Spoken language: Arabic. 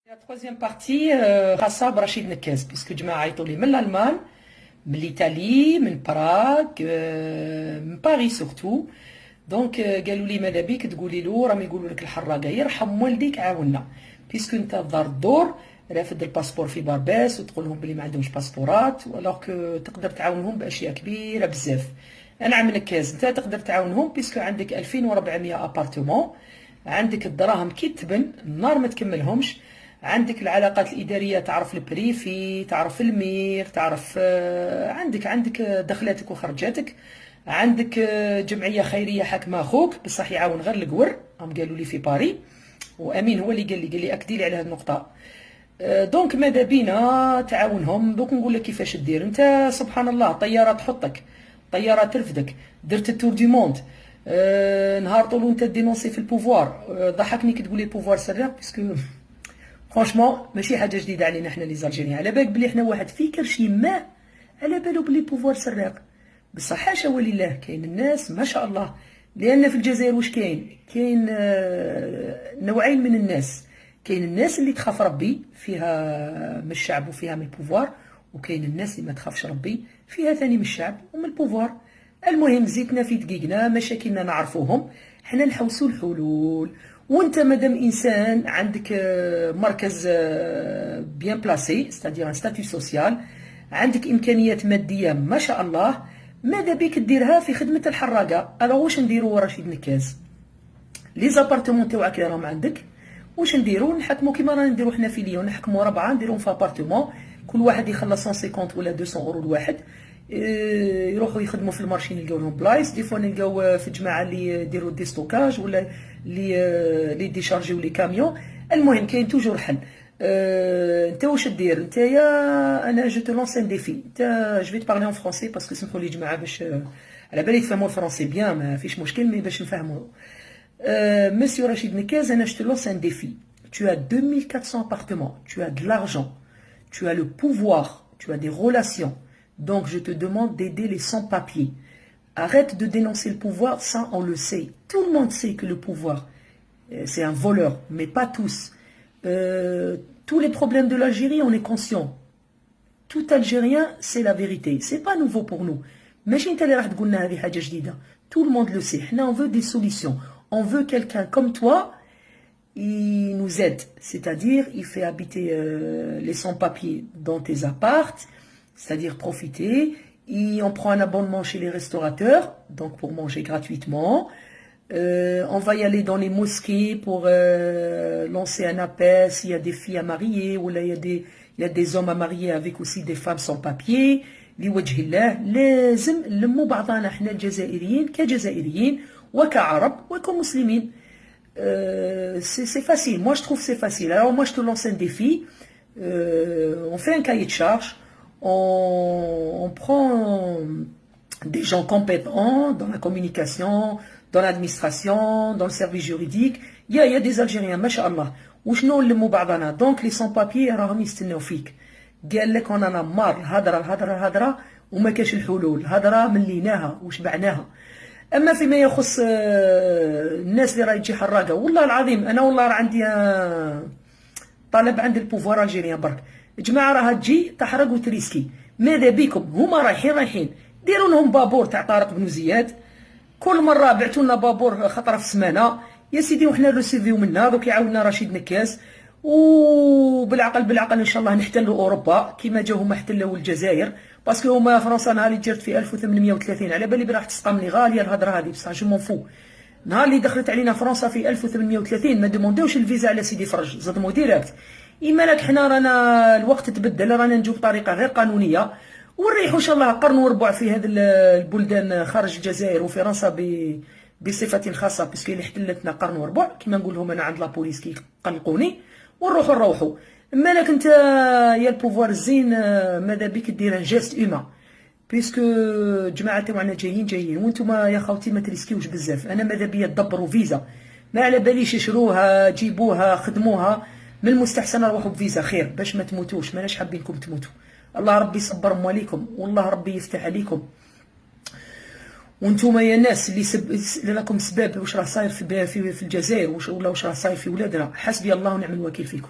La troisième partie خاصة برشيد نكاز باسكو جماعة عيطوا لي من الألمان من الإيطالي من براغ من باريس سورتو دونك قالوا لي ماذا بيك تقولي له راهم يقولوا لك الحراقة يرحم والديك عاونا باسكو انت دار الدور رافد الباسبور في بارباس وتقول لهم بلي ما عندهمش باسبورات والوغ تقدر تعاونهم باشياء كبيره بزاف. انا عم نكاز انت تقدر تعاونهم باسكو عندك 2400 ابارتمون، عندك الدراهم كي تبن النار ما تكملهمش، عندك العلاقات الاداريه تعرف البريفي تعرف المير تعرف عندك دخلاتك وخرجاتك، عندك جمعيه خيريه حاكمه اخوك بصح يعاون غير القور هم قالوا لي في باري وامين هو اللي قال لي اكدي لي على هذه النقطه. دونك ماذا بينا تعاونهم. دوك نقول لك كيفاش دير انت. سبحان الله طياره تحطك طياره ترفدك درت التور دي موند نهار طول وانت دينونسي في البوفوار. ضحكني كي تقولي البوفوار سراق باسكو فرانشمون ماشي حاجه جديده علينا حنا لي زالجيريان. على بالك بلي حنا واحد فيكر شي ما على بالو بلي البوفوار سراق بصح حاشا ولله كاين الناس ما شاء الله. لان في الجزائر واش كاين نوعين من الناس. كاين الناس اللي تخاف ربي فيها من الشعب وفيها من البوفوار، وكاين الناس اللي ما تخافش ربي فيها ثاني من الشعب ومن البوفوار. المهم زيتنا في دقيقنا مشاكلنا نعرفوهم حنا نحوسوا الحلول. وانت مادام انسان عندك مركز بيان بلاسي ستادير ان ستاتيو سوسيال، عندك امكانيات ماديه ما شاء الله، ماذا بك ديرها في خدمه الحراقه. الوغ واش نديروا رشيد نكاز؟ لي زابارتمون تاعك راهم عندك واش نديروا؟ نحكموا كيما رانا نديروا حنا في ليون، نحكموا 4 نديروهم في ابارتمون كل واحد يخلص 150 ولا 200 اورو الواحد، يروحوا يخدموا في المارشي نلقاو لهم بلايص. دي فوا نلقاو في جماعه اللي يديروا دي ستوكاج ولا اللي ديشارجيو لي كاميون. المهم كاين توجور حل. انت واش دير نتايا؟ انا جو تو لونس ان ديفي. انت جو في تبارلي اون فرونسي باسكو سمحوا لي جماعه باش على بالي تفهموا الفرنسي بيان ما فيش مشكل مي باش نفهموا. Monsieur Rachid Nekez, je te lance un défi. Tu as 2400 appartements, tu as de l'argent, tu as le pouvoir, tu as des relations. Donc je te demande d'aider les sans-papiers. Arrête de dénoncer le pouvoir, ça on le sait. Tout le monde sait que le pouvoir, c'est un voleur, mais pas tous. Tous les problèmes de l'Algérie, on est conscient. Tout Algérien, c'est la vérité. C'est pas nouveau pour nous. Mais tout le monde le sait. On veut des solutions. On veut quelqu'un comme toi, il nous aide. C'est-à-dire, il fait habiter les sans-papiers dans tes appartes, c'est-à-dire profiter. On prend un abonnement chez les restaurateurs, donc pour manger gratuitement. On va y aller dans les mosquées pour lancer un appel s'il y a des filles à marier, ou là il y a des hommes à marier avec aussi des femmes sans papier. لوجه الله لازم نلموا بعضنا احنا الجزائريين كجزائريين وكعرب وكمسلمين. C'est facile. Moi je trouve c'est facile. Alors moi je te lance un défi. On fait un cahier de charge. On prend des gens compétents dans la communication, dans l'administration, dans le service juridique. Il y a des Algériens, masha'Allah. وشنو نلموا بعضنا. Donc les sans-papiers راهم يستناو فيك. قال لك انا مار الهضره وما كاش الحلول. الهضره مليناها وشبعناها. اما فيما يخص الناس اللي راهي تجي حراقه، والله العظيم انا والله راه عندي طلب عند البوفوار الجيريان برك. جماعه راها تجي تحرق وتريسكي، ماذا بكم هما رايحين ديروا لهم بابور تاع طارق بن زياد. كل مره بعثوا لنا بابور خطره في السمانه يا سيدي وحنا نرسيفيو منا. دوك يعاوننا رشيد نكاز وبالعقل ان شاء الله نحتلوا اوروبا كيما جاو هما احتلوا الجزائر. باسكو هما فرنسا نهار اللي جات في 1830 على بالي راح تسقمني غاليه الهضره هذه بصح جو مون فو. نهار اللي دخلت علينا فرنسا في 1830 ما دوموندوش الفيزا على سيدي فرج، صدموا ديريكت. اما لك حنا رانا الوقت تبدل رانا نجيو بطريقه غير قانونيه ونريحوا ان شاء الله قرن وربع في هذه البلدان خارج الجزائر وفرنسا بصفه خاصه باسكو اللي احتلتنا قرن وربع كيما نقول لهم انا عند لابوليس كيقلقوني ونروحوا. اما لك انت يا البوفوار الزين ماذا بك دير ان جيست اوما بيسكو جماعه تاعنا جايين وانتم يا خوتي ما تريسكيوش بزاف. انا ماذا بيا تدبروا فيزا ما على باليش شروها جيبوها خدموها، من المستحسن نروحوا بفيزا خير باش ما تموتوش. ماناش حابينكم تموتوا. الله ربي يصبر مواليكم والله ربي يفتح عليكم. وانتم يا ناس اللي راكم سباب واش راه صاير في الجزائر ولا واش راه صاير في ولادنا. حسبي الله ونعم الوكيل فيكم.